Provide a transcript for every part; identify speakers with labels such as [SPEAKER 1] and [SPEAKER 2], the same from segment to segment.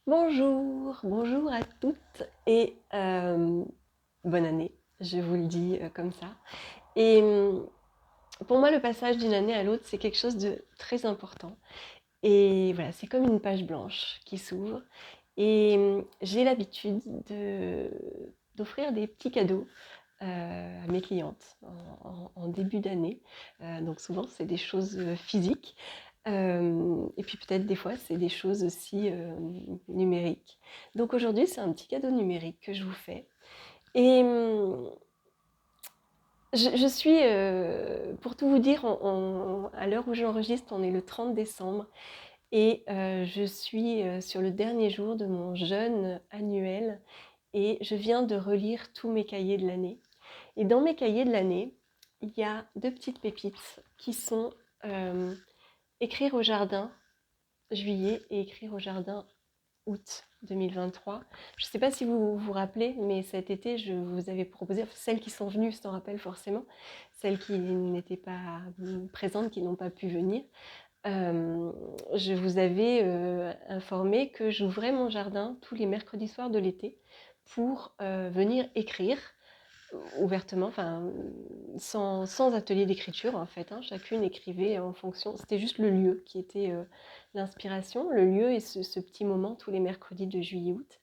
[SPEAKER 1] Bonjour, bonjour à toutes et bonne année, je vous le dis comme ça. Et pour moi, le passage d'une année à l'autre, c'est quelque chose de très important. Et voilà, c'est comme une page blanche qui s'ouvre. Et j'ai l'habitude d'offrir des petits cadeaux à mes clientes en début d'année. Donc souvent, c'est des choses physiques. Et puis peut-être des fois, c'est des choses aussi numériques. Donc aujourd'hui, c'est un petit cadeau numérique que je vous fais. Et je suis, pour tout vous dire, à l'heure où j'enregistre, on est le 30 décembre. Et je suis sur le dernier jour de mon jeûne annuel. Et je viens de relire tous mes cahiers de l'année. Et dans mes cahiers de l'année, il y a deux petites pépites qui sont écrire au jardin juillet et écrire au jardin août 2023. Je ne sais pas si vous vous rappelez, mais cet été, je vous avais proposé, celles qui sont venues s'en rappellent forcément, celles qui n'étaient pas présentes, qui n'ont pas pu venir, je vous avais informé que j'ouvrais mon jardin tous les mercredis soirs de l'été pour venir écrire ouvertement, enfin sans atelier d'écriture en fait, hein. Chacune écrivait en fonction, c'était juste le lieu qui était l'inspiration, le lieu et ce petit moment tous les mercredis de juillet-août.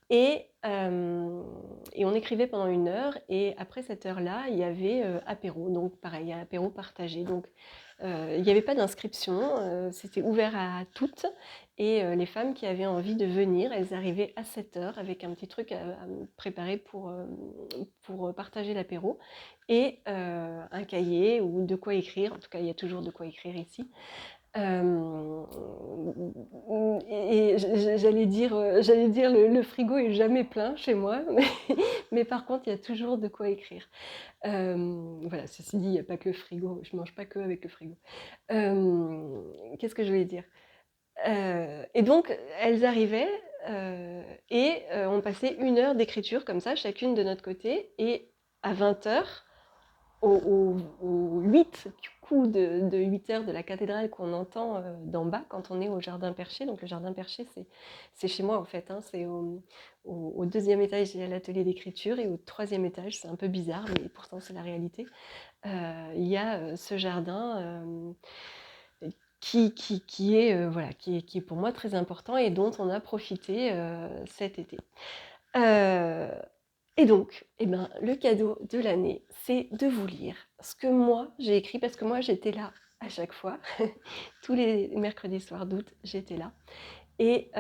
[SPEAKER 1] Et on écrivait pendant 1 heure et après cette heure-là, il y avait apéro, donc pareil, apéro partagé. Donc il n'y avait pas d'inscription, c'était ouvert à toutes et les femmes qui avaient envie de venir, elles arrivaient à 7 heures avec un petit truc à préparer pour partager l'apéro et un cahier ou de quoi écrire. En tout cas, il y a toujours de quoi écrire ici. Euh, et j'allais dire le frigo est jamais plein chez moi, mais par contre, il y a toujours de quoi écrire. Voilà, ceci dit, il n'y a pas que le frigo, je mange pas que avec le frigo. Qu'est-ce que je voulais dire? Et donc, elles arrivaient et on passait 1 heure d'écriture comme ça, chacune de notre côté, et à 20 heures, aux 8 coups de 8 heures de la cathédrale qu'on entend d'en bas quand on est au jardin perché. Donc le jardin perché, c'est chez moi en fait, hein, c'est au deuxième étage, il y a l'atelier d'écriture et au troisième étage, c'est un peu bizarre, mais pourtant c'est la réalité. Il y a ce jardin qui est, voilà, qui est pour moi très important et dont on a profité cet été. Euh, et donc, eh ben, le cadeau de l'année, c'est de vous lire ce que moi j'ai écrit, parce que moi j'étais là à chaque fois, tous les mercredis soirs d'août, j'étais là. Et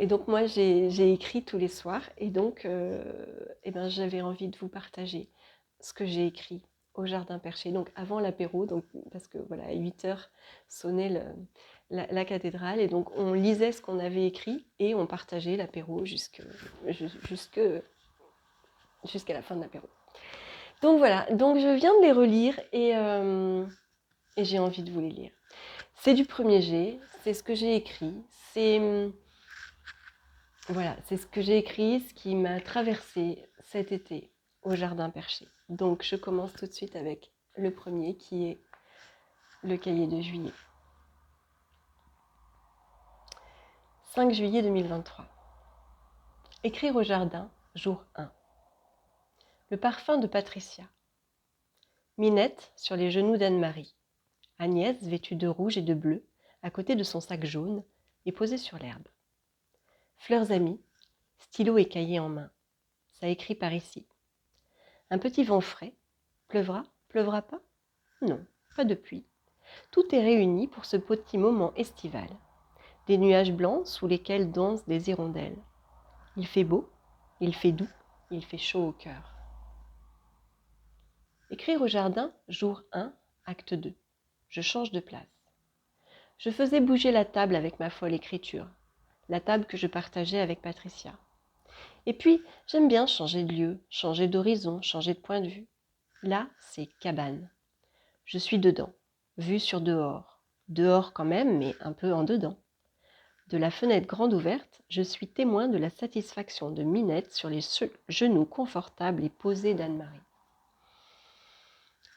[SPEAKER 1] donc moi j'ai écrit tous les soirs, et donc eh ben, j'avais envie de vous partager ce que j'ai écrit au jardin perché, donc avant l'apéro, donc, parce que voilà, à 8 heures sonnait la cathédrale, et donc on lisait ce qu'on avait écrit, et on partageait l'apéro jusque jusqu'à la fin de l'apéro. Donc voilà, donc je viens de les relire et j'ai envie de vous les lire. C'est du premier jet, c'est ce que j'ai écrit, c'est voilà, c'est ce que j'ai écrit, ce qui m'a traversé cet été au jardin perché. Donc je commence tout de suite avec le premier qui est le cahier de juillet. 5 juillet 2023. Écrire au jardin, jour 1. Le parfum de Patricia. Minette sur les genoux d'Anne-Marie. Agnès, vêtue de rouge et de bleu, à côté de son sac jaune, et posée sur l'herbe. Fleurs amies, stylo et cahier en main. Ça écrit par ici. Un petit vent frais. Pleuvra, pleuvra pas? Non, pas de pluie. Tout est réuni pour ce petit moment estival. Des nuages blancs sous lesquels dansent des hirondelles. Il fait beau, il fait doux, il fait chaud au cœur. Écrire au jardin, jour 1, acte 2. Je change de place. Je faisais bouger la table avec ma folle écriture, la table que je partageais avec Patricia. Et puis, j'aime bien changer de lieu, changer d'horizon, changer de point de vue. Là, c'est cabane. Je suis dedans, vue sur dehors. Dehors quand même, mais un peu en dedans. De la fenêtre grande ouverte, je suis témoin de la satisfaction de Minette sur les genoux confortables et posés d'Anne-Marie.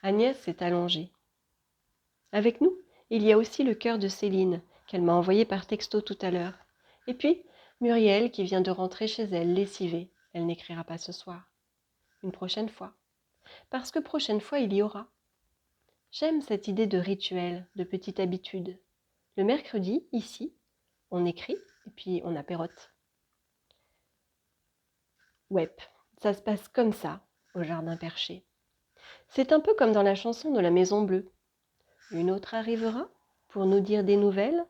[SPEAKER 1] Agnès s'est allongée. Avec nous, il y a aussi le cœur de Céline, qu'elle m'a envoyé par texto tout à l'heure. Et puis, Muriel qui vient de rentrer chez elle lessivée, elle n'écrira pas ce soir. Une prochaine fois. Parce que prochaine fois, il y aura. J'aime cette idée de rituel, de petite habitude. Le mercredi, ici, on écrit et puis on apérote. Ouais, ça se passe comme ça, au jardin perché. C'est un peu comme dans la chanson de la Maison Bleue. Une autre arrivera pour nous dire des nouvelles,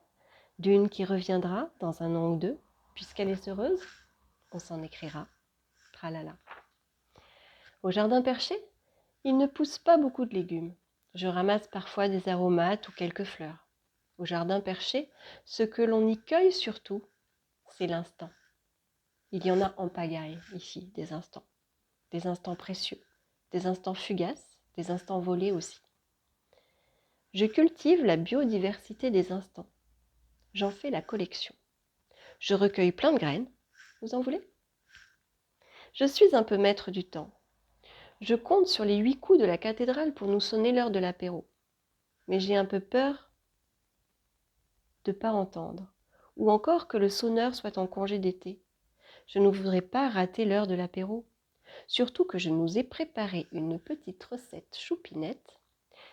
[SPEAKER 1] d'une qui reviendra dans un an ou deux, puisqu'elle est heureuse, on s'en écrira. Tralala. Au jardin perché, il ne pousse pas beaucoup de légumes. Je ramasse parfois des aromates ou quelques fleurs. Au jardin perché, ce que l'on y cueille surtout, c'est l'instant. Il y en a en pagaille ici, des instants précieux, des instants fugaces, des instants volés aussi. Je cultive la biodiversité des instants. J'en fais la collection. Je recueille plein de graines. Vous en voulez? Je suis un peu maître du temps. Je compte sur les 8 coups de la cathédrale pour nous sonner l'heure de l'apéro. Mais j'ai un peu peur de ne pas entendre, ou encore que le sonneur soit en congé d'été. Je ne voudrais pas rater l'heure de l'apéro. Surtout que je nous ai préparé une petite recette choupinette.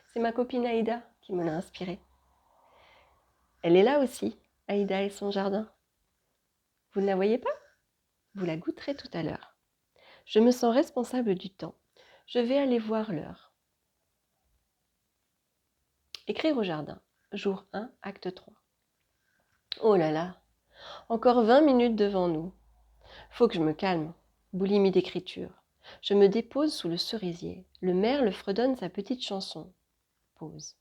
[SPEAKER 1] C'est ma copine Aïda qui me l'a inspirée. Elle est là aussi, Aïda et son jardin. Vous ne la voyez pas? Vous la goûterez tout à l'heure. Je me sens responsable du temps. Je vais aller voir l'heure. Écrire au jardin. Jour 1, acte 3. Oh là là, encore 20 minutes devant nous. Faut que je me calme. Boulimie d'écriture. Je me dépose sous le cerisier. Le merle fredonne sa petite chanson. Pause.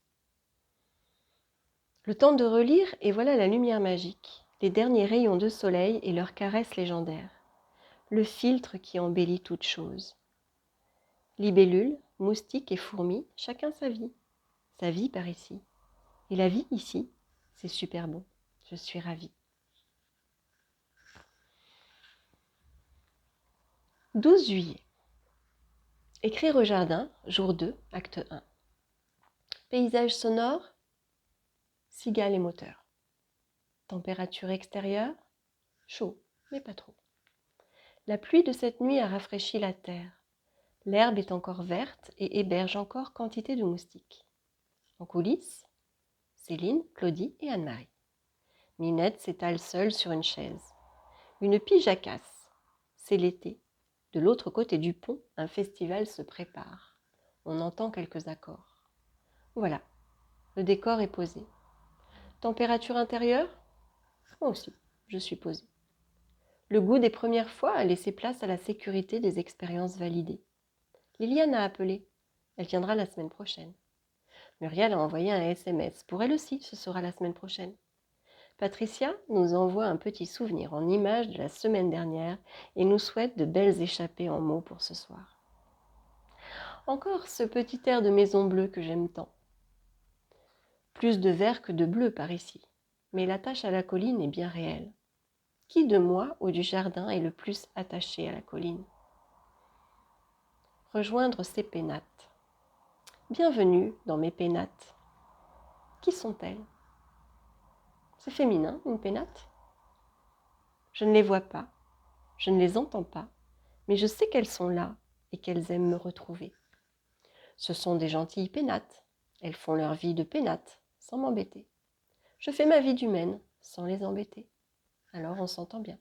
[SPEAKER 1] Le temps de relire et voilà la lumière magique, les derniers rayons de soleil et leurs caresses légendaires. Le filtre qui embellit toute chose. Libellules, moustiques et fourmis, chacun sa vie. Sa vie par ici. Et la vie ici, c'est super bon. Je suis ravie. 12 juillet. Écrire au jardin, jour 2, acte 1. Paysage sonore, cigales et moteurs. Température extérieure, chaud, mais pas trop. La pluie de cette nuit a rafraîchi la terre. L'herbe est encore verte et héberge encore quantité de moustiques. En coulisses, Céline, Claudie et Anne-Marie. Ninette s'étale seule sur une chaise. Une pie jacasse. C'est l'été. De l'autre côté du pont, un festival se prépare. On entend quelques accords. Voilà, le décor est posé. Température intérieure? Moi aussi, je suis posée. Le goût des premières fois a laissé place à la sécurité des expériences validées. Liliane a appelé. Elle viendra la semaine prochaine. Muriel a envoyé un SMS. Pour elle aussi, ce sera la semaine prochaine. Patricia nous envoie un petit souvenir en image de la semaine dernière et nous souhaite de belles échappées en mots pour ce soir. Encore ce petit air de maison bleue que j'aime tant. Plus de vert que de bleu par ici, mais l'attache à la colline est bien réelle. Qui de moi ou du jardin est le plus attaché à la colline? Rejoindre ses pénates. Bienvenue dans mes pénates. Qui sont-elles? C'est féminin, une pénate? Je ne les vois pas, je ne les entends pas, mais je sais qu'elles sont là et qu'elles aiment me retrouver. Ce sont des gentilles pénates. Elles font leur vie de pénates, sans m'embêter. Je fais ma vie d'humaine, sans les embêter. Alors on s'entend bien.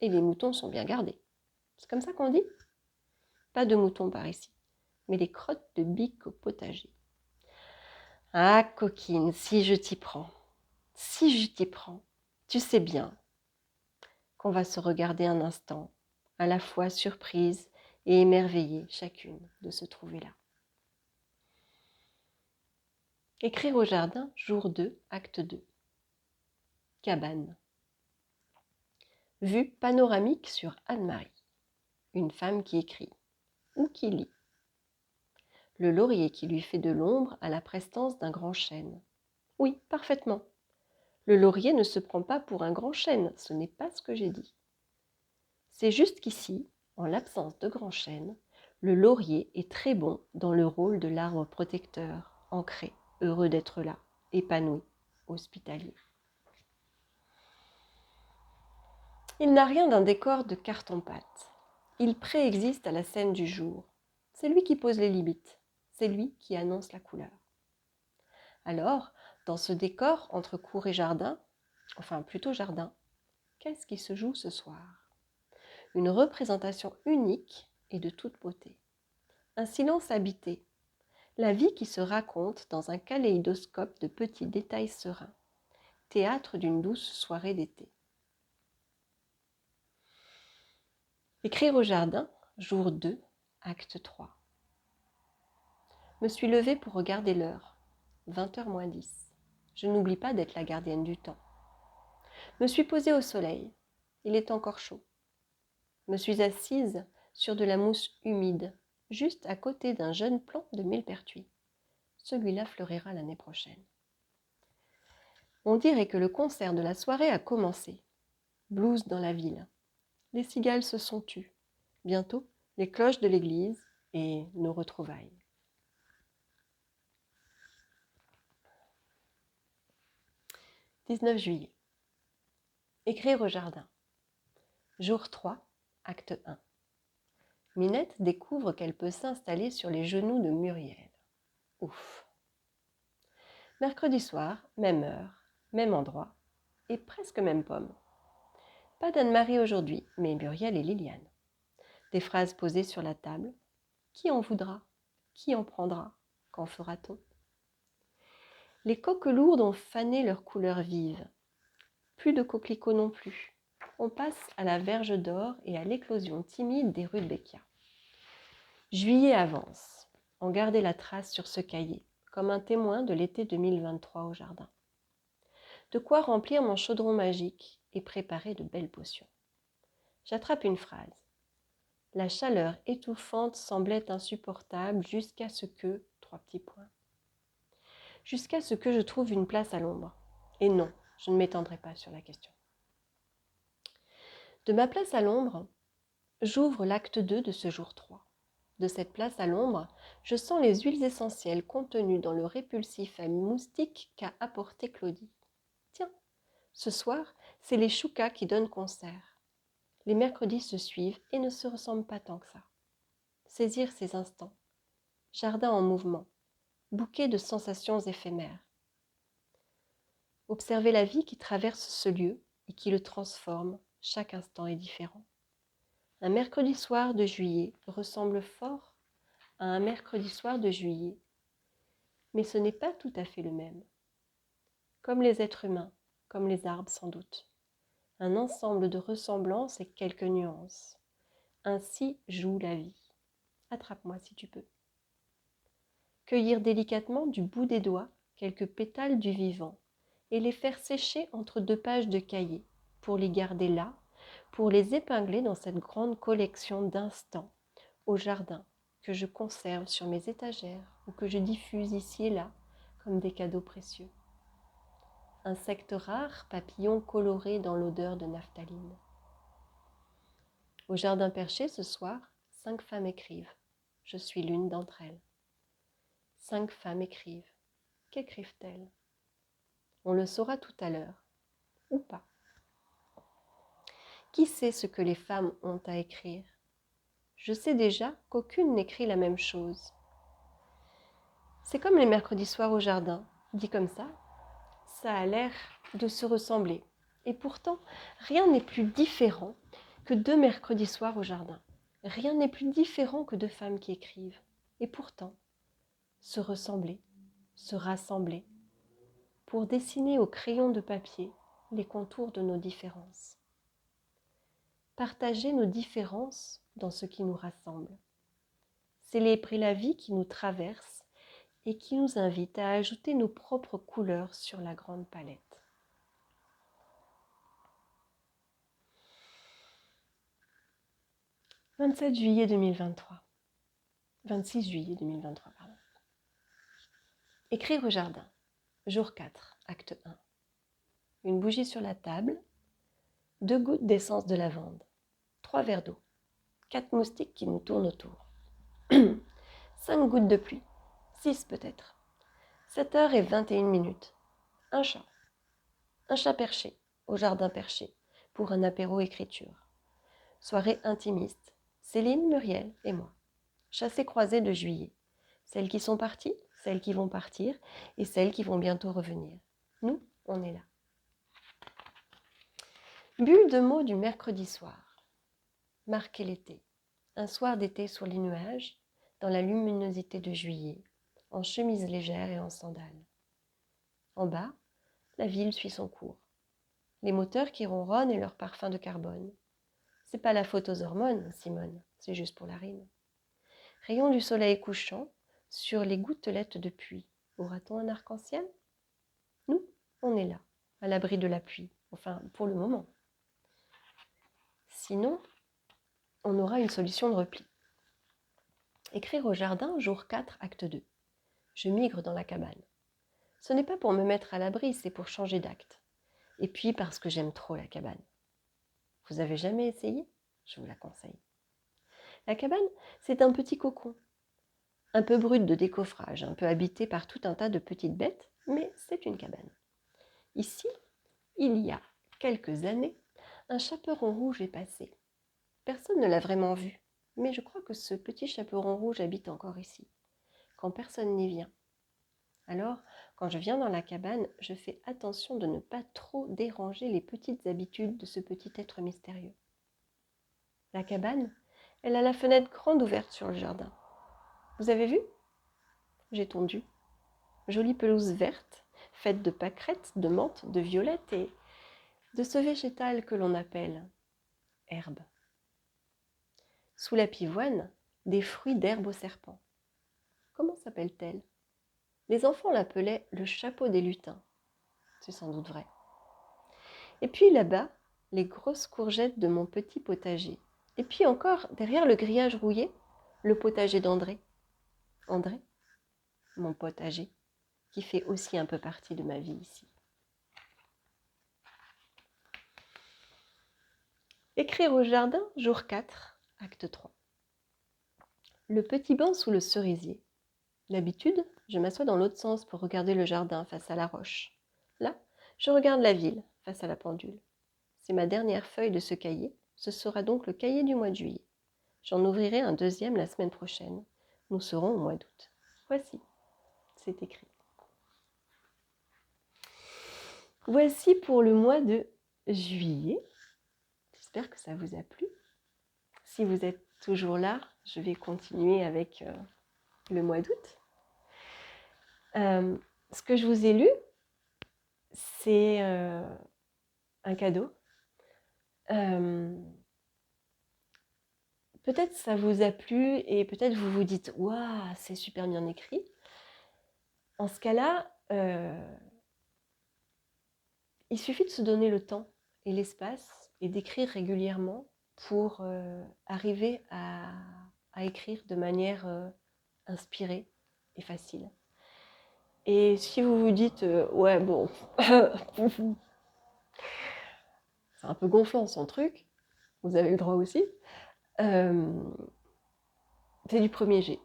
[SPEAKER 1] Et les moutons sont bien gardés. C'est comme ça qu'on dit? Pas de moutons par ici, mais des crottes de bique au potager. Ah, coquine, si je t'y prends, si je t'y prends, tu sais bien qu'on va se regarder un instant, à la fois surprise et émerveillée chacune de se trouver là. Écrire au jardin, jour 2, acte 2. Cabane. Vue panoramique sur Anne-Marie, une femme qui écrit ou qui lit. Le laurier qui lui fait de l'ombre à la prestance d'un grand chêne. Oui, parfaitement. Le laurier ne se prend pas pour un grand chêne, ce n'est pas ce que j'ai dit. C'est juste qu'ici, en l'absence de grand chêne, le laurier est très bon dans le rôle de l'arbre protecteur, ancré, heureux d'être là, épanoui, hospitalier. Il n'a rien d'un décor de carton-pâte. Il préexiste à la scène du jour. C'est lui qui pose les limites. C'est lui qui annonce la couleur. Alors, dans ce décor entre cour et jardin, enfin plutôt jardin, qu'est-ce qui se joue ce soir? Une représentation unique et de toute beauté. Un silence habité. La vie qui se raconte dans un kaléidoscope de petits détails sereins. Théâtre d'une douce soirée d'été. Écrire au jardin, jour 2, acte 3. Me suis levée pour regarder l'heure. 20h moins 10. Je n'oublie pas d'être la gardienne du temps. Me suis posée au soleil. Il est encore chaud. Me suis assise sur de la mousse humide, juste à côté d'un jeune plant de millepertuis. Celui-là fleurira l'année prochaine. On dirait que le concert de la soirée a commencé. Blues dans la ville. Les cigales se sont tues. Bientôt, les cloches de l'église et nos retrouvailles. 19 juillet. Écrire au jardin. Jour 3, acte 1. Minette découvre qu'elle peut s'installer sur les genoux de Muriel. Ouf. Mercredi soir, même heure, même endroit, et presque même pomme. Pas d'Anne-Marie aujourd'hui, mais Muriel et Liliane. Des phrases posées sur la table. Qui en voudra? Qui en prendra? Qu'en fera-t-on? Les coques lourdes ont fané leurs couleurs vives. Plus de coquelicots non plus. On passe à la verge d'or et à l'éclosion timide des rudbeckias. Juillet avance. En garder la trace sur ce cahier, comme un témoin de l'été 2023 au jardin. De quoi remplir mon chaudron magique et préparer de belles potions. J'attrape une phrase. La chaleur étouffante semblait insupportable jusqu'à ce que... Jusqu'à ce que je trouve une place à l'ombre. Et non, je ne m'étendrai pas sur la question. De ma place à l'ombre, j'ouvre l'acte 2 de ce jour 3. De cette place à l'ombre, je sens les huiles essentielles contenues dans le répulsif à moustique qu'a apporté Claudie. Tiens, ce soir, c'est les choucas qui donnent concert. Les mercredis se suivent et ne se ressemblent pas tant que ça. Saisir ces instants. Jardin en mouvement. Bouquet de sensations éphémères. Observer la vie qui traverse ce lieu et qui le transforme. Chaque instant est différent. Un mercredi soir de juillet ressemble fort à un mercredi soir de juillet, mais ce n'est pas tout à fait le même. Comme les êtres humains, comme les arbres sans doute. Un ensemble de ressemblances et quelques nuances. Ainsi joue la vie. Attrape-moi si tu peux. Cueillir délicatement du bout des doigts quelques pétales du vivant et les faire sécher entre 2 pages de cahier pour les garder là, pour les épingler dans cette grande collection d'instants au jardin que je conserve sur mes étagères ou que je diffuse ici et là comme des cadeaux précieux. Insectes rares, papillons colorés dans l'odeur de naphtaline. Au jardin perché ce soir, 5 femmes écrivent. Je suis l'une d'entre elles. 5 femmes écrivent. Qu'écrivent-elles? On le saura tout à l'heure, ou pas. Qui sait ce que les femmes ont à écrire? Je sais déjà qu'aucune n'écrit la même chose. C'est comme les mercredis soirs au jardin. Dit comme ça a l'air de se ressembler. Et pourtant, rien n'est plus différent que 2 mercredis soirs au jardin. Rien n'est plus différent que 2 femmes qui écrivent. Et pourtant, se ressembler, se rassembler, pour dessiner au crayon de papier les contours de nos différences. Partager nos différences dans ce qui nous rassemble. Célébrer la vie qui nous traverse et qui nous invite à ajouter nos propres couleurs sur la grande palette. « 27 juillet 2023. 26 juillet 2023, pardon. Écrire au jardin. Jour 4, acte 1. Une bougie sur la table, 2 gouttes d'essence de lavande, 3 verres d'eau, 4 moustiques qui nous tournent autour, 5 gouttes de pluie, 6 peut-être, 7h21. Un chat perché, au jardin perché, pour un apéro écriture. Soirée intimiste, Céline, Muriel et moi. Chassés-croisés de juillet. Celles qui sont parties, celles qui vont partir et celles qui vont bientôt revenir. Nous, on est là. Bulle de mots du mercredi soir. Marquer l'été. Un soir d'été sur les nuages, dans la luminosité de juillet, en chemise légère et en sandales. En bas, la ville suit son cours. Les moteurs qui ronronnent et leur parfum de carbone. C'est pas la faute aux hormones, Simone, c'est juste pour la rime. Rayon du soleil couchant sur les gouttelettes de pluie. Aura-t-on un arc-en-ciel? Nous, on est là, à l'abri de la pluie, enfin pour le moment. Sinon, on aura une solution de repli. Écrire au jardin, jour 4, acte 2. Je migre dans la cabane. Ce n'est pas pour me mettre à l'abri, c'est pour changer d'acte. Et puis parce que j'aime trop la cabane. Vous avez jamais essayé? Je vous la conseille. La cabane, c'est un petit cocon. Un peu brut de décoffrage, un peu habité par tout un tas de petites bêtes, mais c'est une cabane. Ici, il y a quelques années, un chaperon rouge est passé. Personne ne l'a vraiment vu, mais je crois que ce petit chaperon rouge habite encore ici, quand personne n'y vient. Alors, quand je viens dans la cabane, je fais attention de ne pas trop déranger les petites habitudes de ce petit être mystérieux. La cabane, elle a la fenêtre grande ouverte sur le jardin. Vous avez vu? J'ai tondu. Jolie pelouse verte, faite de pâquerettes, de menthe, de violettes et de ce végétal que l'on appelle herbe. Sous la pivoine, des fruits d'herbe au serpent. Comment s'appelle-t-elle? Les enfants l'appelaient le chapeau des lutins. C'est sans doute vrai. Et puis là-bas, les grosses courgettes de mon petit potager. Et puis encore, derrière le grillage rouillé, le potager d'André. André, mon potager, qui fait aussi un peu partie de ma vie ici. Écrire au jardin, jour 4, acte 3. Le petit banc sous le cerisier. D'habitude, je m'assois dans l'autre sens pour regarder le jardin face à la roche. Là, je regarde la ville face à la pendule. C'est ma dernière feuille de ce cahier. Ce sera donc le cahier du mois de juillet. J'en ouvrirai un deuxième la semaine prochaine. Nous serons au mois d'août. Voici, c'est écrit. Voici pour le mois de juillet. J'espère que ça vous a plu. Si vous êtes toujours là, je vais continuer avec le mois d'août. Ce que je vous ai lu, c'est un cadeau. Peut-être ça vous a plu et peut-être vous vous dites « Waouh, c'est super bien écrit ». En ce cas-là, il suffit de se donner le temps et l'espace et d'écrire régulièrement pour arriver à écrire de manière inspirée et facile. Et si vous vous dites ouais bon, c'est un peu gonflant son truc, vous avez le droit aussi, c'est du premier jet.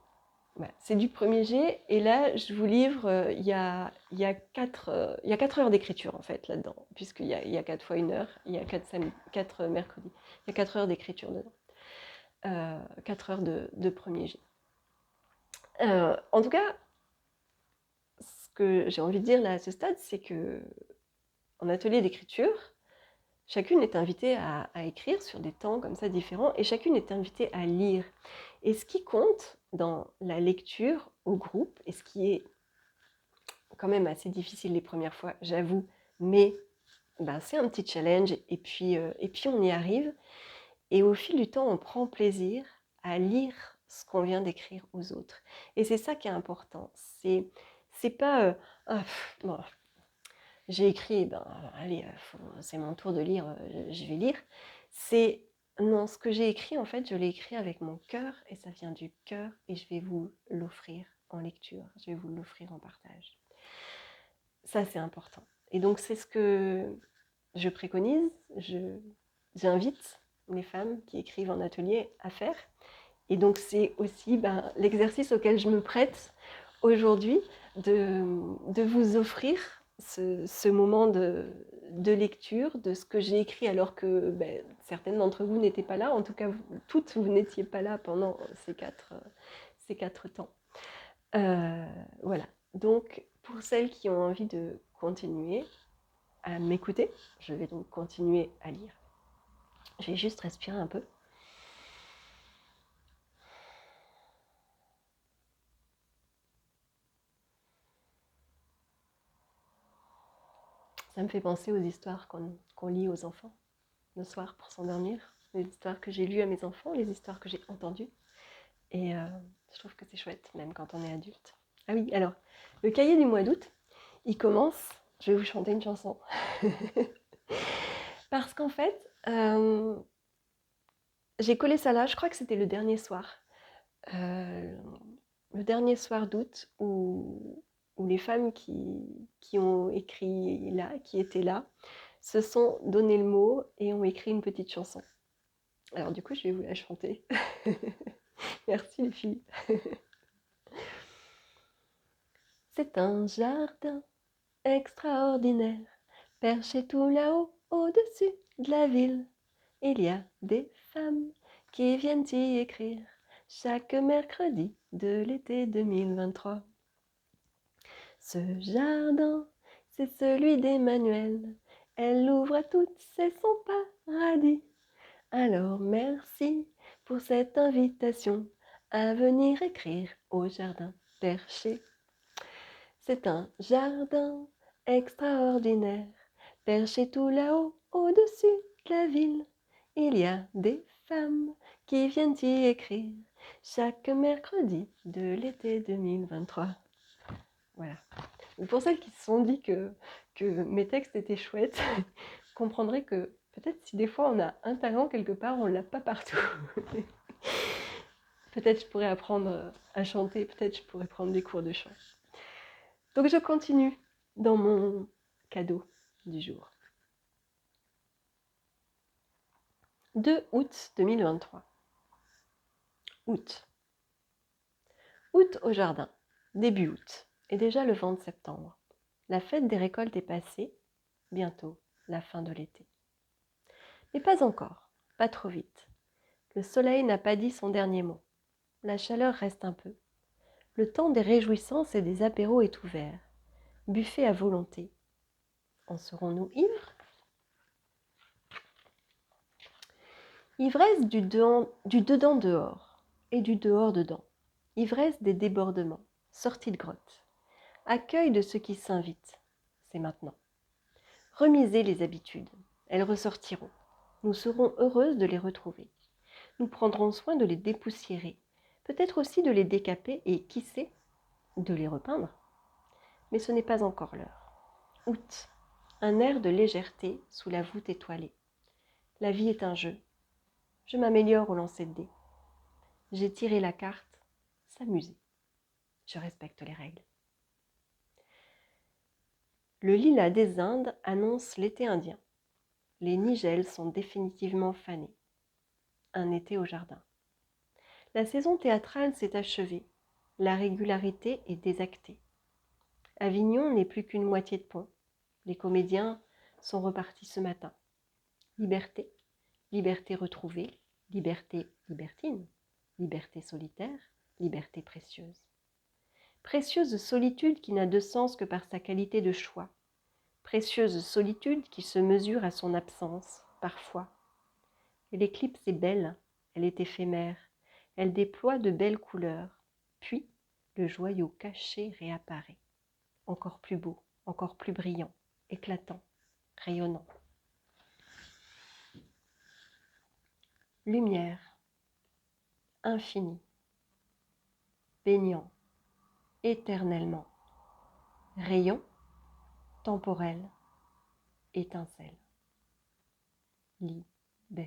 [SPEAKER 1] Voilà, c'est du premier jet, et là je vous livre, il y a 4 heures d'écriture en fait là-dedans, puisqu'il y a 4 fois 1 heure, il y a 4 mercredis, il y a 4 heures d'écriture dedans, 4 heures de premier jet. En tout cas, ce que j'ai envie de dire là à ce stade, c'est que en atelier d'écriture, chacune est invitée à écrire sur des temps comme ça différents, et chacune est invitée à lire. Et ce qui compte dans la lecture au groupe, et ce qui est quand même assez difficile les premières fois, j'avoue, mais c'est un petit challenge, et puis on y arrive. Et au fil du temps, on prend plaisir à lire ce qu'on vient d'écrire aux autres. Et c'est ça qui est important. C'est pas bon, j'ai écrit, allez, c'est mon tour de lire, je vais lire. Non, ce que j'ai écrit, en fait, je l'ai écrit avec mon cœur, et ça vient du cœur, et je vais vous l'offrir en lecture, je vais vous l'offrir en partage. Ça, c'est important. Et donc, c'est ce que je préconise, j'invite les femmes qui écrivent en atelier à faire. Et donc, c'est aussi l'exercice auquel je me prête aujourd'hui de vous offrir ce moment de lecture, de ce que j'ai écrit alors que certaines d'entre vous n'étaient pas là, en tout cas toutes vous n'étiez pas là pendant ces 4 temps. Voilà, donc pour celles qui ont envie de continuer à m'écouter, je vais donc continuer à lire. Je vais juste respirer un peu. Ça me fait penser aux histoires qu'on lit aux enfants le soir pour s'endormir, les histoires que j'ai lues à mes enfants, les histoires que j'ai entendues. Et je trouve que c'est chouette, même quand on est adulte. Ah oui, alors, le cahier du mois d'août, il commence, je vais vous chanter une chanson. Parce qu'en fait, j'ai collé ça là, je crois que c'était le dernier soir. Le dernier soir d'août où les femmes qui ont écrit là, qui étaient là, se sont donné le mot et ont écrit une petite chanson. Alors du coup, je vais vous la chanter. Merci les filles. C'est un jardin extraordinaire, perché tout là-haut, au-dessus de la ville. Il y a des femmes qui viennent y écrire chaque mercredi de l'été 2023. Ce jardin, c'est celui d'Emmanuel. Elle l'ouvre à toutes, c'est son paradis. Alors merci pour cette invitation à venir écrire au jardin perché. C'est un jardin extraordinaire, perché tout là-haut, au-dessus de la ville. Il y a des femmes qui viennent y écrire chaque mercredi de l'été 2023. Voilà. Et pour celles qui se sont dit que mes textes étaient chouettes, comprendrez que peut-être si des fois on a un talent quelque part, on ne l'a pas partout. Peut-être je pourrais apprendre à chanter, peut-être je pourrais prendre des cours de chant. Donc je continue dans mon cadeau du jour. 2 août 2023. Août. Août au jardin. Début août. Et déjà le vent de septembre. La fête des récoltes est passée. Bientôt la fin de l'été. Mais pas encore. Pas trop vite. Le soleil n'a pas dit son dernier mot. La chaleur reste un peu. Le temps des réjouissances et des apéros est ouvert. Buffet à volonté. En serons-nous ivres ? Ivresse du dedans dehors et du dehors dedans. Ivresse des débordements, sortie de grotte. Accueil de ceux qui s'invitent. C'est maintenant. Remisez les habitudes. Elles ressortiront. Nous serons heureuses de les retrouver. Nous prendrons soin de les dépoussiérer, peut-être aussi de les décaper et, qui sait, de les repeindre. Mais ce n'est pas encore l'heure. Août. Un air de légèreté sous la voûte étoilée. La vie est un jeu. Je m'améliore au lancer de dés. J'ai tiré la carte, s'amuser. Je respecte les règles. Le lilas des Indes annonce l'été indien. Les nigelles sont définitivement fanées. Un été au jardin. La saison théâtrale s'est achevée. La régularité est désactée. Avignon n'est plus qu'une moitié de pont. Les comédiens sont repartis ce matin. Liberté, liberté retrouvée, liberté libertine, liberté solitaire, liberté précieuse. Précieuse solitude qui n'a de sens que par sa qualité de choix. Précieuse solitude qui se mesure à son absence, parfois. Et l'éclipse est belle, elle est éphémère, elle déploie de belles couleurs. Puis, le joyau caché réapparaît. Encore plus beau, encore plus brillant, éclatant, rayonnant. Lumière, infinie, baignant, éternellement. Rayon, temporel, étincelle. Liberté.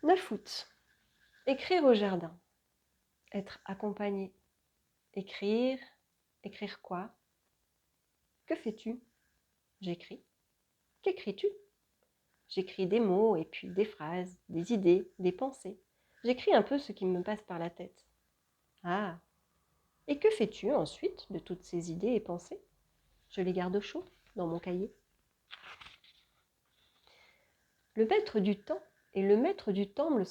[SPEAKER 1] 9 août. Écrire au jardin. Être accompagné. Écrire. Écrire quoi ? Que fais-tu ? J'écris. Qu'écris-tu ? J'écris des mots et puis des phrases, des idées, des pensées. J'écris un peu ce qui me passe par la tête. Ah, et que fais-tu ensuite de toutes ces idées et pensées? Je les garde au chaud dans mon cahier. Le maître du temps et le maître du temple,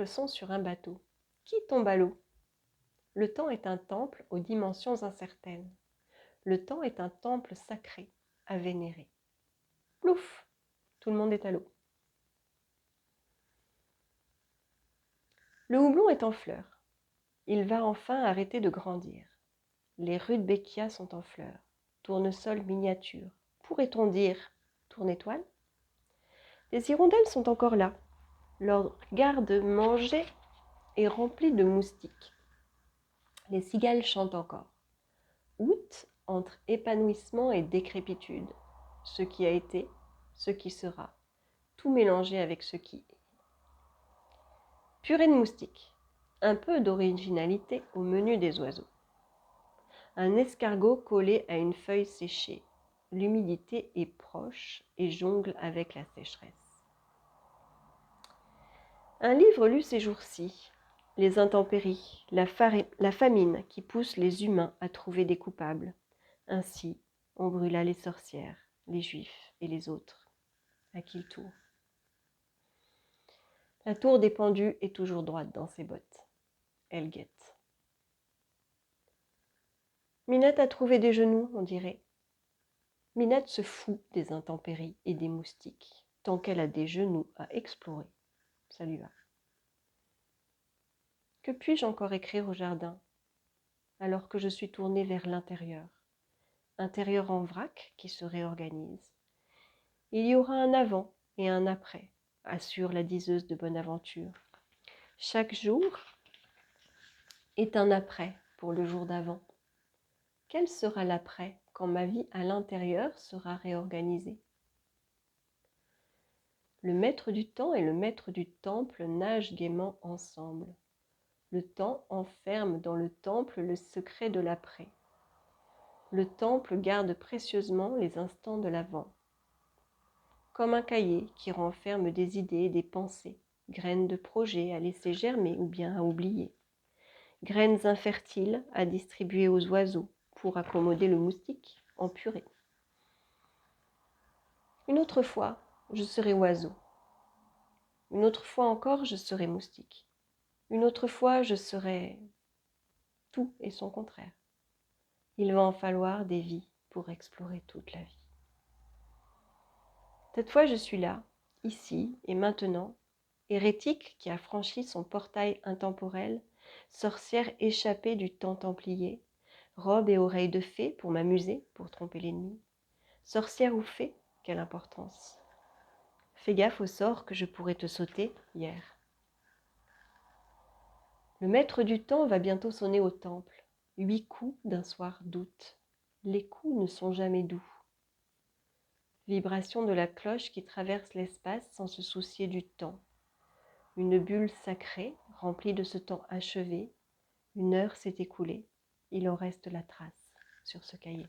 [SPEAKER 1] sont sur un bateau. Qui tombe à l'eau? Le temps est un temple aux dimensions incertaines. Le temps est un temple sacré à vénérer. Plouf! Tout le monde est à l'eau. Le houblon est en fleurs. Il va enfin arrêter de grandir. Les rudbeckias sont en fleurs. Tournesol miniature. Pourrait-on dire tourne-étoile? Les hirondelles sont encore là. Leur garde-manger est rempli de moustiques. Les cigales chantent encore. Août entre épanouissement et décrépitude. Ce qui a été, ce qui sera, tout mélangé avec ce qui est. Purée de moustiques. Un peu d'originalité au menu des oiseaux. Un escargot collé à une feuille séchée. L'humidité est proche et jongle avec la sécheresse. Un livre lu ces jours-ci. Les intempéries, la famine qui pousse les humains à trouver des coupables. Ainsi, on brûla les sorcières, les juifs et les autres. À qui le tour? La tour des pendus est toujours droite dans ses bottes. Elle guette. Minette a trouvé des genoux, on dirait. Minette se fout des intempéries et des moustiques. Tant qu'elle a des genoux à explorer, ça lui va. Que puis-je encore écrire au jardin, alors que je suis tournée vers l'intérieur? Intérieur en vrac qui se réorganise. Il y aura un avant et un après, assure la diseuse de Bonaventure. Chaque jour est un après pour le jour d'avant. Quel sera l'après quand ma vie à l'intérieur sera réorganisée? Le maître du temps et le maître du temple nagent gaiement ensemble. Le temps enferme dans le temple le secret de l'après. Le temple garde précieusement les instants de l'avant. Comme un cahier qui renferme des idées et des pensées, graines de projets à laisser germer ou bien à oublier. Graines infertiles à distribuer aux oiseaux pour accommoder le moustique en purée. Une autre fois, je serai oiseau. Une autre fois encore, je serai moustique. Une autre fois, je serai tout et son contraire. Il va en falloir des vies pour explorer toute la vie. Cette fois, je suis là, ici et maintenant, hérétique qui a franchi son portail intemporel, sorcière échappée du temps templier, robe et oreilles de fée pour m'amuser, pour tromper l'ennemi. Sorcière ou fée, quelle importance. Fais gaffe au sort que je pourrais te sauter hier. Le maître du temps va bientôt sonner au temple. 8 coups d'un soir d'août. Les coups ne sont jamais doux. Vibration de la cloche qui traverse l'espace sans se soucier du temps. Une bulle sacrée, remplie de ce temps achevé. Une heure s'est écoulée. Il en reste la trace sur ce cahier.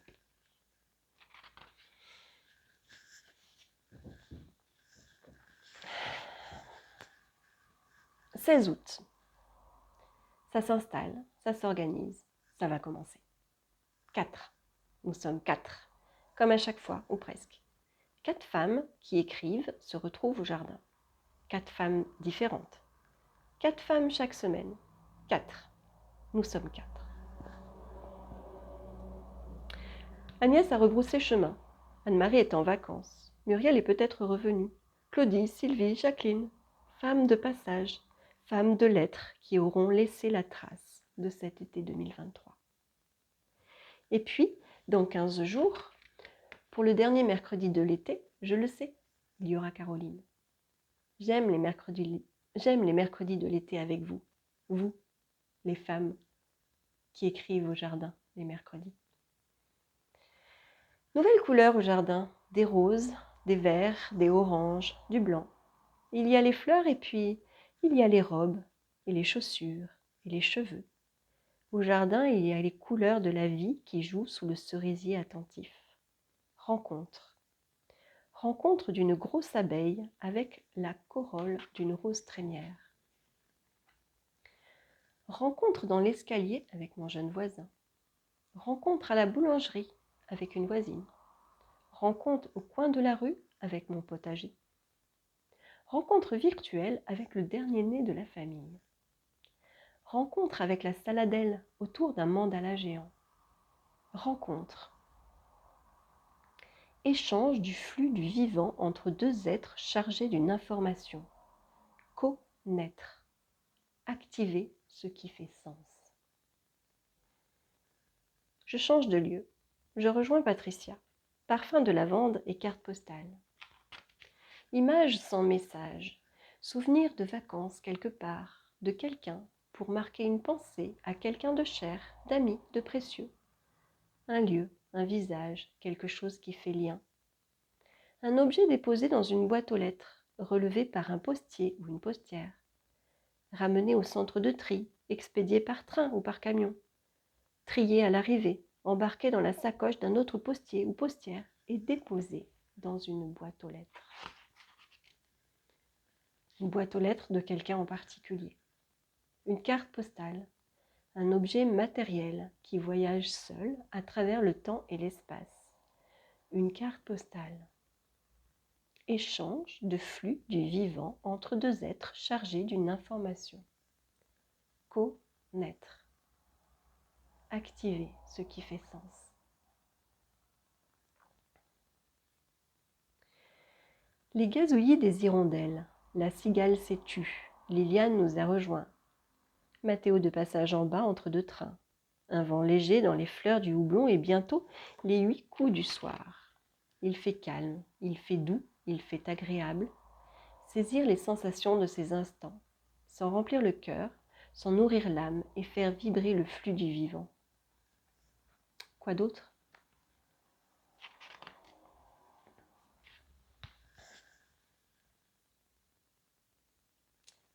[SPEAKER 1] « 16 août. Ça s'installe, ça s'organise, ça va commencer. 4. Nous sommes 4. Comme à chaque fois, ou presque. 4 femmes qui écrivent se retrouvent au jardin. 4 femmes différentes. 4 femmes chaque semaine. 4. Nous sommes 4. Agnès a rebroussé chemin. Anne-Marie est en vacances. Muriel est peut-être revenue. Claudie, Sylvie, Jacqueline. Femmes de passage, femmes de lettres qui auront laissé la trace de cet été 2023. Et puis, dans 15 jours, pour le dernier mercredi de l'été, je le sais, il y aura Caroline. J'aime les mercredis de l'été avec vous, les femmes qui écrivent au jardin les mercredis. Nouvelles couleurs au jardin, des roses, des verts, des oranges, du blanc. Il y a les fleurs et puis il y a les robes et les chaussures et les cheveux. Au jardin, il y a les couleurs de la vie qui jouent sous le cerisier attentif. Rencontre. Rencontre d'une grosse abeille avec la corolle d'une rose trémière. Rencontre dans l'escalier avec mon jeune voisin. Rencontre à la boulangerie avec une voisine. Rencontre au coin de la rue avec mon potager. Rencontre virtuelle avec le dernier né de la famille. Rencontre avec la saladelle autour d'un mandala géant. Rencontre. Échange du flux du vivant entre deux êtres chargés d'une information. Connaître. Activer ce qui fait sens. Je change de lieu. Je rejoins Patricia. Parfum de lavande et carte postale. Image sans message. Souvenir de vacances quelque part, de quelqu'un, pour marquer une pensée à quelqu'un de cher, d'ami, de précieux. Un lieu, un visage, quelque chose qui fait lien. Un objet déposé dans une boîte aux lettres, relevé par un postier ou une postière. Ramené au centre de tri, expédié par train ou par camion. Trié à l'arrivée, embarqué dans la sacoche d'un autre postier ou postière et déposé dans une boîte aux lettres. Une boîte aux lettres de quelqu'un en particulier. Une carte postale, un objet matériel qui voyage seul à travers le temps et l'espace. Une carte postale. Échange de flux du vivant entre deux êtres chargés d'une information. Connaître. Activer ce qui fait sens. Les gazouillis des hirondelles. La cigale s'est tue. Liliane nous a rejoints. Mathéo de passage en bas entre deux trains. Un vent léger dans les fleurs du houblon et bientôt les 8 coups du soir. Il fait calme, il fait doux, il fait agréable. Saisir les sensations de ces instants, s'en remplir le cœur, s'en nourrir l'âme et faire vibrer le flux du vivant. Quoi d'autre ?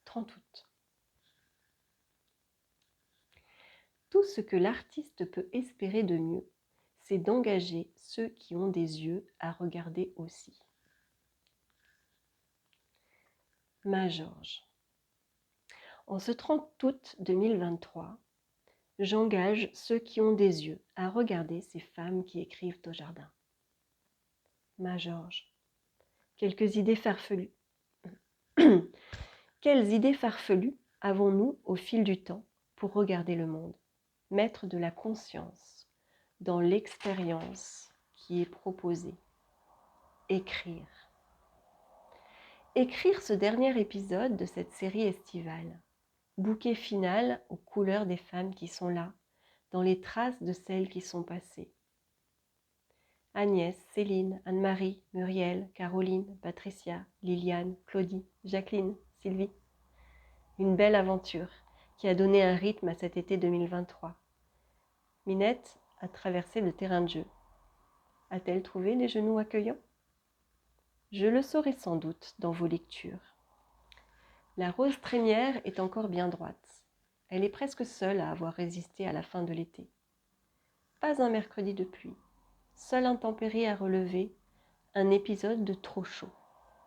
[SPEAKER 1] 30 août. Tout ce que l'artiste peut espérer de mieux, c'est d'engager ceux qui ont des yeux à regarder aussi. Ma Georges. En ce 30 août 2023, j'engage ceux qui ont des yeux à regarder ces femmes qui écrivent au jardin. Ma Georges. Quelques idées farfelues. Quelles idées farfelues avons-nous au fil du temps pour regarder le monde, mettre de la conscience dans l'expérience qui est proposée. Écrire. Écrire ce dernier épisode de cette série estivale. Bouquet final aux couleurs des femmes qui sont là, dans les traces de celles qui sont passées. Agnès, Céline, Anne-Marie, Muriel, Caroline, Patricia, Liliane, Claudie, Jacqueline, Sylvie. Une belle aventure qui a donné un rythme à cet été 2023. Minette a traversé le terrain de jeu. A-t-elle trouvé les genoux accueillants ? Je le saurai sans doute dans vos lectures. La rose trémière est encore bien droite. Elle est presque seule à avoir résisté à la fin de l'été. Pas un mercredi de pluie. Seule intempérie à relever, un épisode de trop chaud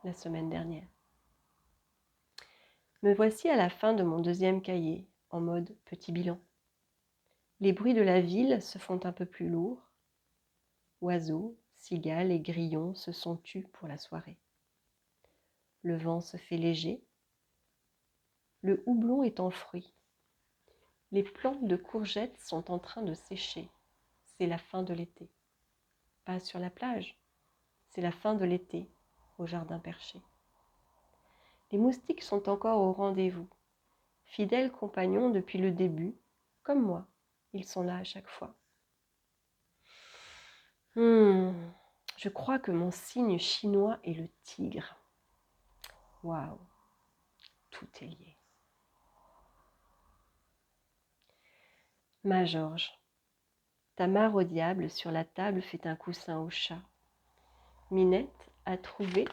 [SPEAKER 1] la semaine dernière. Me voici à la fin de mon 2e cahier, en mode petit bilan. Les bruits de la ville se font un peu plus lourds. Oiseaux, cigales et grillons se sont tus pour la soirée. Le vent se fait léger. Le houblon est en fruit. Les plantes de courgettes sont en train de sécher. C'est la fin de l'été. Pas sur la plage, c'est la fin de l'été au jardin perché. Les moustiques sont encore au rendez-vous. Fidèles compagnons depuis le début, comme moi, ils sont là à chaque fois. Je crois que mon signe chinois est le tigre. Waouh, tout est lié. Ma Georges, ta mare au diable sur la table fait un coussin au chat. Minette a trouvé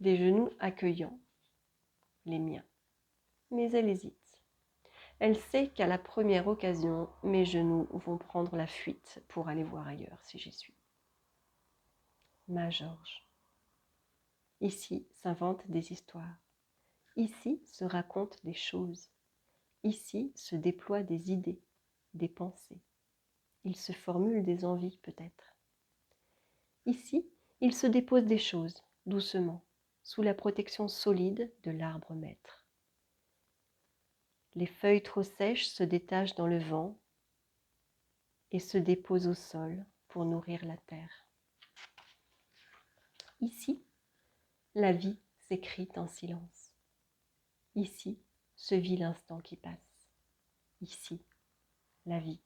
[SPEAKER 1] des genoux accueillants, les miens. Mais elle hésite. Elle sait qu'à la première occasion, mes genoux vont prendre la fuite pour aller voir ailleurs si j'y suis. Ma Georges. Ici s'inventent des histoires. Ici se racontent des choses. Ici se déploient des idées, des pensées. Il se formule des envies peut-être. Ici, il se dépose des choses, doucement, sous la protection solide de l'arbre maître. Les feuilles trop sèches se détachent dans le vent et se déposent au sol pour nourrir la terre. Ici, la vie s'écrit en silence. Ici se vit l'instant qui passe. Ici, la vie.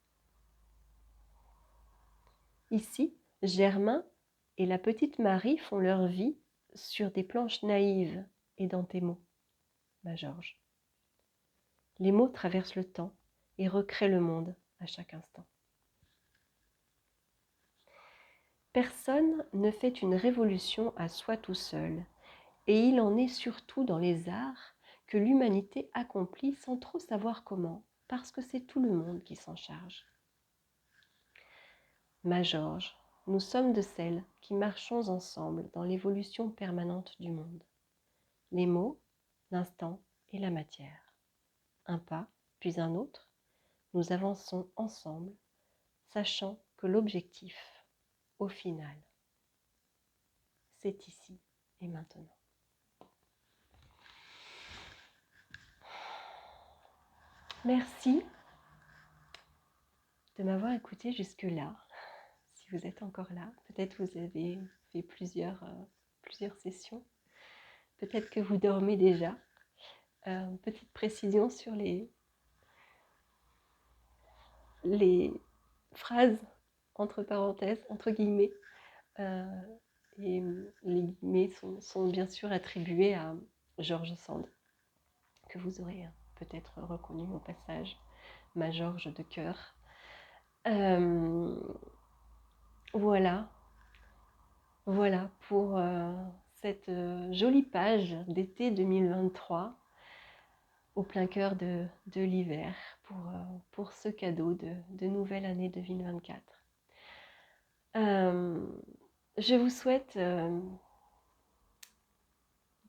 [SPEAKER 1] Ici, Germain et la petite Marie font leur vie sur des planches naïves et dans tes mots, ma Georges. Les mots traversent le temps et recréent le monde à chaque instant. Personne ne fait une révolution à soi tout seul, et il en est surtout dans les arts que l'humanité accomplit sans trop savoir comment, parce que c'est tout le monde qui s'en charge. Ma Georges, nous sommes de celles qui marchons ensemble dans l'évolution permanente du monde. Les mots, l'instant et la matière. Un pas, puis un autre, nous avançons ensemble, sachant que l'objectif, au final, c'est ici et maintenant. Merci de m'avoir écouté jusque-là. Si vous êtes encore là, peut-être vous avez fait plusieurs sessions. Peut-être que vous dormez déjà. Petite précision sur les phrases entre parenthèses, entre guillemets. Et les guillemets sont bien sûr attribués à George Sand, que vous aurez peut-être reconnu au passage, ma Georges de cœur. Voilà pour cette jolie page d'été 2023 au plein cœur de l'hiver pour ce cadeau de nouvelle année 2024. Je vous souhaite de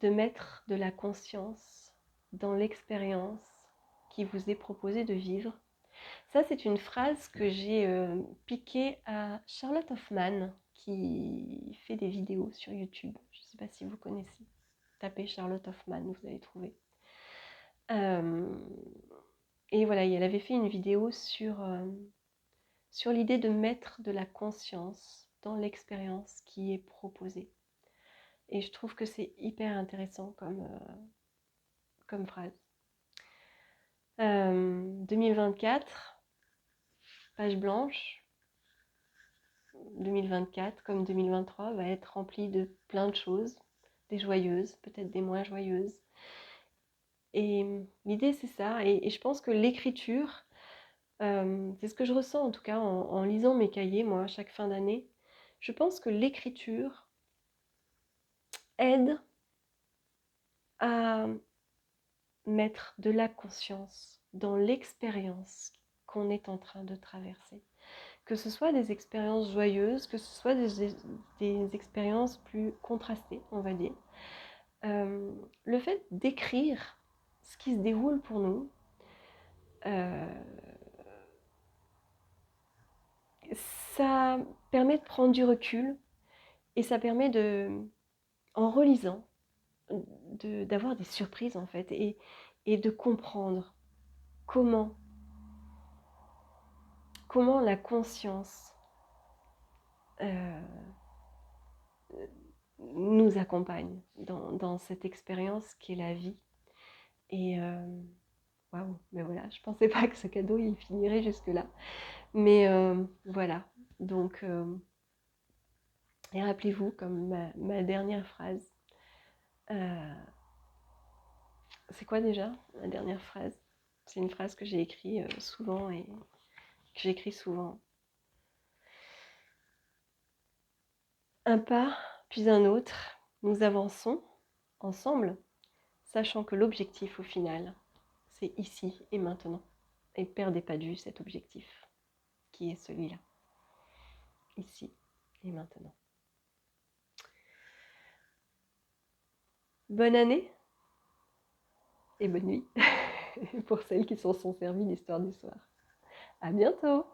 [SPEAKER 1] mettre de la conscience dans l'expérience qui vous est proposée de vivre. Ça, c'est une phrase que j'ai piquée à Charlotte Hoffman, qui fait des vidéos sur YouTube. Je ne sais pas si vous connaissez. Tapez Charlotte Hoffman, vous allez trouver. Et voilà, elle avait fait une vidéo sur l'idée de mettre de la conscience dans l'expérience qui est proposée. Et je trouve que c'est hyper intéressant comme phrase. 2024, page blanche. 2024, comme 2023, va être rempli de plein de choses, des joyeuses, peut-être des moins joyeuses. Et l'idée, c'est ça. Et je pense que l'écriture, c'est ce que je ressens en tout cas en lisant mes cahiers, moi, à chaque fin d'année. Je pense que l'écriture aide à mettre de la conscience dans l'expérience qu'on est en train de traverser. Que ce soit des expériences joyeuses, que ce soit des expériences plus contrastées, on va dire. Le fait d'écrire ce qui se déroule pour nous, ça permet de prendre du recul et ça permet en relisant, d'avoir des surprises en fait et de comprendre comment la conscience nous accompagne dans cette expérience qui est la vie. Et waouh, mais voilà, je pensais pas que ce cadeau il finirait jusque-là. Mais voilà, donc et rappelez-vous comme ma dernière phrase. C'est quoi déjà la dernière phrase? C'est une phrase que j'ai écrite souvent et que j'écris souvent. Un pas, puis un autre, nous avançons ensemble, sachant que l'objectif au final, c'est ici et maintenant. Et ne perdez pas de vue cet objectif, qui est celui-là. Ici et maintenant. Bonne année et bonne nuit. pour celles qui s'en sont servies l'histoire du soir. À bientôt!